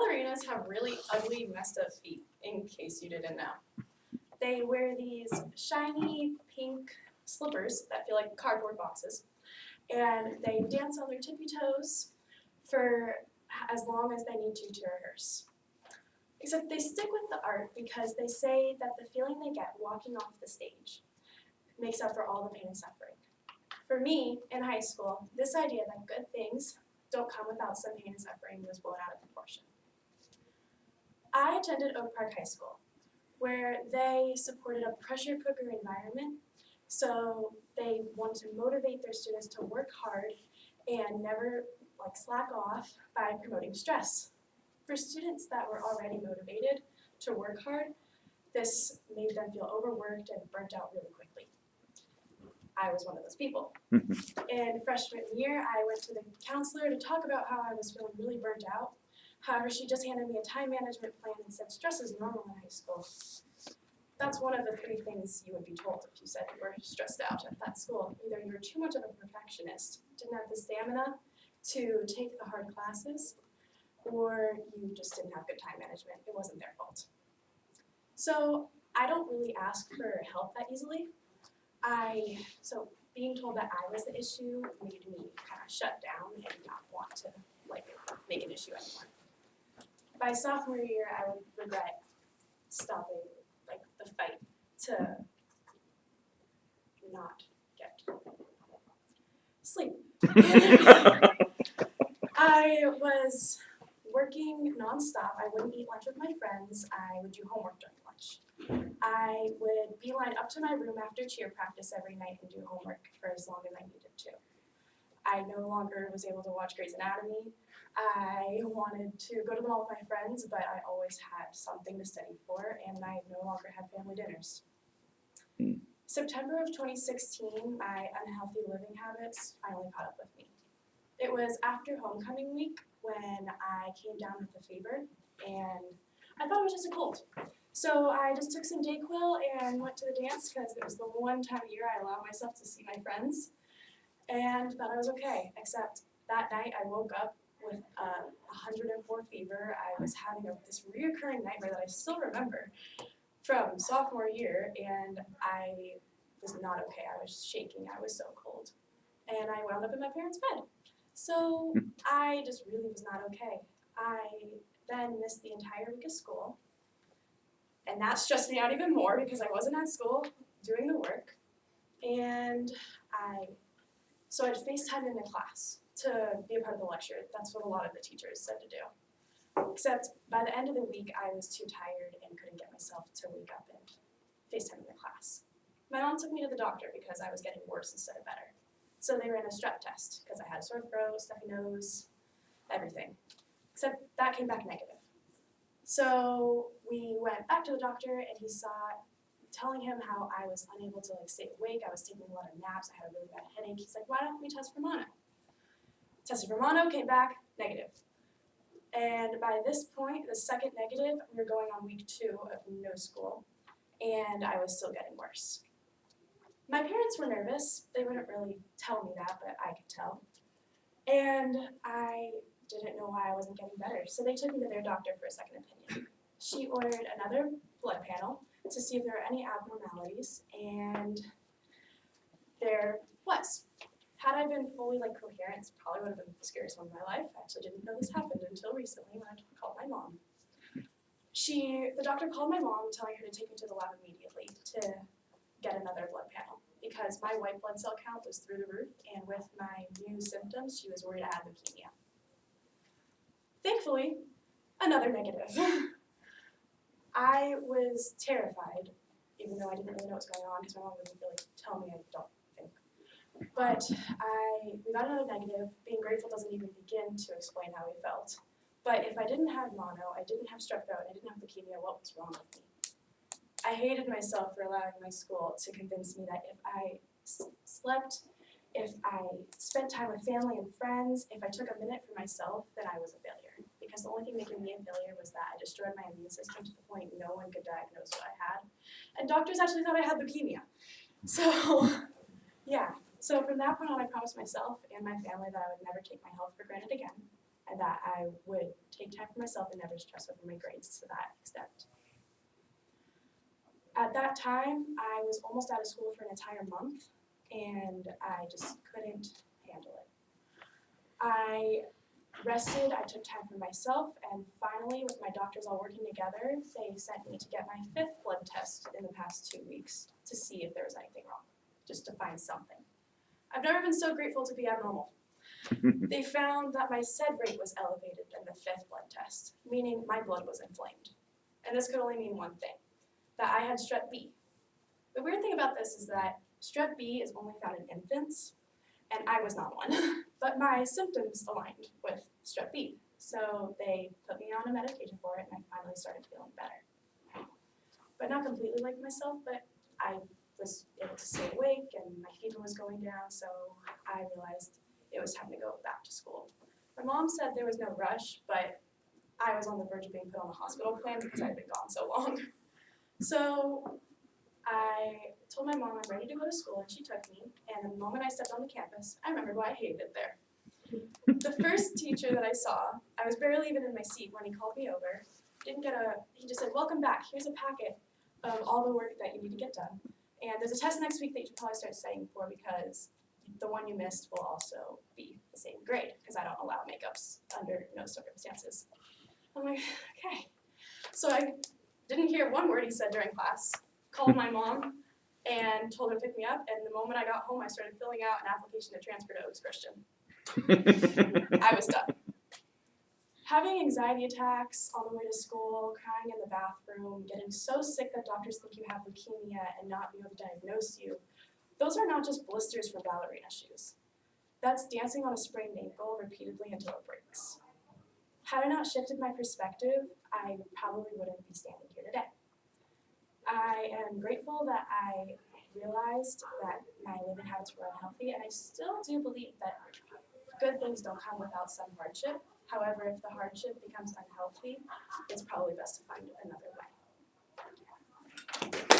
Ballerinas have really ugly, messed up feet, in case you didn't know. They wear these shiny pink slippers that feel like cardboard boxes, and they dance on their tippy toes for as long as they need to rehearse. Except they stick with the art because they say that the feeling they get walking off the stage makes up for all the pain and suffering. For me, in high school, this idea that good things don't come without some pain and suffering was blown out of proportion. I attended Oak Park High School, where they supported a pressure cooker environment, so they wanted to motivate their students to work hard and never slack off by promoting stress. For students that were already motivated to work hard, this made them feel overworked and burnt out really quickly. I was one of those people. In freshman year, I went to the counselor to talk about how I was feeling really burnt out. However, she just handed me a time management plan and said stress is normal in high school. That's one of the 3 things you would be told if you said you were stressed out at that school. Either you were too much of a perfectionist, didn't have the stamina to take the hard classes, or you just didn't have good time management. It wasn't their fault. So I don't really ask for help that easily. So being told that I was the issue made me kind of shut down and not want to make an issue anymore. By sophomore year, I would regret stopping the fight to not get sleep. I was working nonstop. I wouldn't eat lunch with my friends. I would do homework during lunch. I would beeline up to my room after cheer practice every night and do homework for as long as I needed to. I no longer was able to watch Grey's Anatomy. I wanted to go to the mall with my friends, but I always had something to study for, and I no longer had family dinners. September of 2016, my unhealthy living habits finally caught up with me. It was after homecoming week when I came down with a fever, and I thought it was just a cold. So I just took some Dayquil and went to the dance because it was the one time a year I allowed myself to see my friends, and thought I was okay, except that night I woke up with 104 fever. I was having this reoccurring nightmare that I still remember from sophomore year, and I was not okay. I was shaking. I was so cold. And I wound up in my parents' bed. So I just really was not okay. I then missed the entire week of school, and that stressed me out even more because I wasn't at school doing the work. And so I'd FaceTime into class to be a part of the lecture. That's what a lot of the teachers said to do. Except by the end of the week, I was too tired and couldn't get myself to wake up and FaceTime in the class. My mom took me to the doctor because I was getting worse instead of better. So they ran a strep test because I had a sore throat, stuffy nose, everything. Except that came back negative. So we went back to the doctor, and he saw telling him how I was unable to stay awake. I was taking a lot of naps. I had a really bad headache. He's like, why don't we test for mono? Tested for mono, came back negative. And by this point, the second negative, we were going on week 2 of no school, and I was still getting worse. My parents were nervous. They wouldn't really tell me that, but I could tell. And I didn't know why I wasn't getting better, so they took me to their doctor for a second opinion. She ordered another blood panel to see if there were any abnormalities, and there was. Had I been fully coherent, this probably would have been the scariest one of my life. I actually didn't know this happened until recently when I called my mom. The doctor called my mom, telling her to take me to the lab immediately to get another blood panel because my white blood cell count was through the roof, and with my new symptoms, she was worried I had leukemia. Thankfully, another negative. I was terrified, even though I didn't really know what was going on because my mom wouldn't really tell me, I don't think. But we got another negative. Being grateful doesn't even begin to explain how we felt. But if I didn't have mono, I didn't have strep throat, I didn't have leukemia, what was wrong with me? I hated myself for allowing my school to convince me that if I slept, if I spent time with family and friends, if I took a minute for myself, then I was a failure. Because the only thing making me a failure was that I destroyed my immune system to the point no one could diagnose what I had. And doctors actually thought I had leukemia. So, yeah. So from that point on, I promised myself and my family that I would never take my health for granted again. and that I would take time for myself and never stress over my grades to that extent. At that time, I was almost out of school for an entire month, and I just couldn't handle it. I rested, I took time for myself, and finally, with my doctors all working together, they sent me to get my 5th blood test in the past 2 weeks to see if there was anything wrong, just to find something. I've never been so grateful to be abnormal. They found that my SED rate was elevated in the 5th blood test, meaning my blood was inflamed. And this could only mean one thing, that I had strep B. The weird thing about this is that strep B is only found in infants, and I was not one, but my symptoms aligned with strep B. So they put me on a medication for it, and I finally started feeling better. But not completely like myself, but I was able to stay awake, and my fever was going down, so I realized it was time to go back to school. My mom said there was no rush, but I was on the verge of being put on the hospital plan because I'd been gone so long. So I told my mom I'm ready to go to school, and she took me, and the moment I stepped on the campus, I remembered why I hated it there. The first teacher that I saw, I was barely even in my seat when he called me over. He just said, "Welcome back, here's a packet of all the work that you need to get done. And there's a test next week that you should probably start studying for because the one you missed will also be the same grade because I don't allow makeups under no circumstances." I'm like, okay. So I didn't hear one word he said during class, called my mom and told her to pick me up, and the moment I got home I started filling out an application to transfer to Oaks Christian. I was done. Having anxiety attacks on the way to school, crying in the bathroom, getting so sick that doctors think you have leukemia and not being able to diagnose you, those are not just blisters for ballerina shoes. That's dancing on a sprained ankle repeatedly until it breaks. Had I not shifted my perspective, I probably wouldn't be standing here today. I am grateful that I realized that my living habits were unhealthy, and I still do believe that good things don't come without some hardship. However, if the hardship becomes unhealthy, it's probably best to find another way.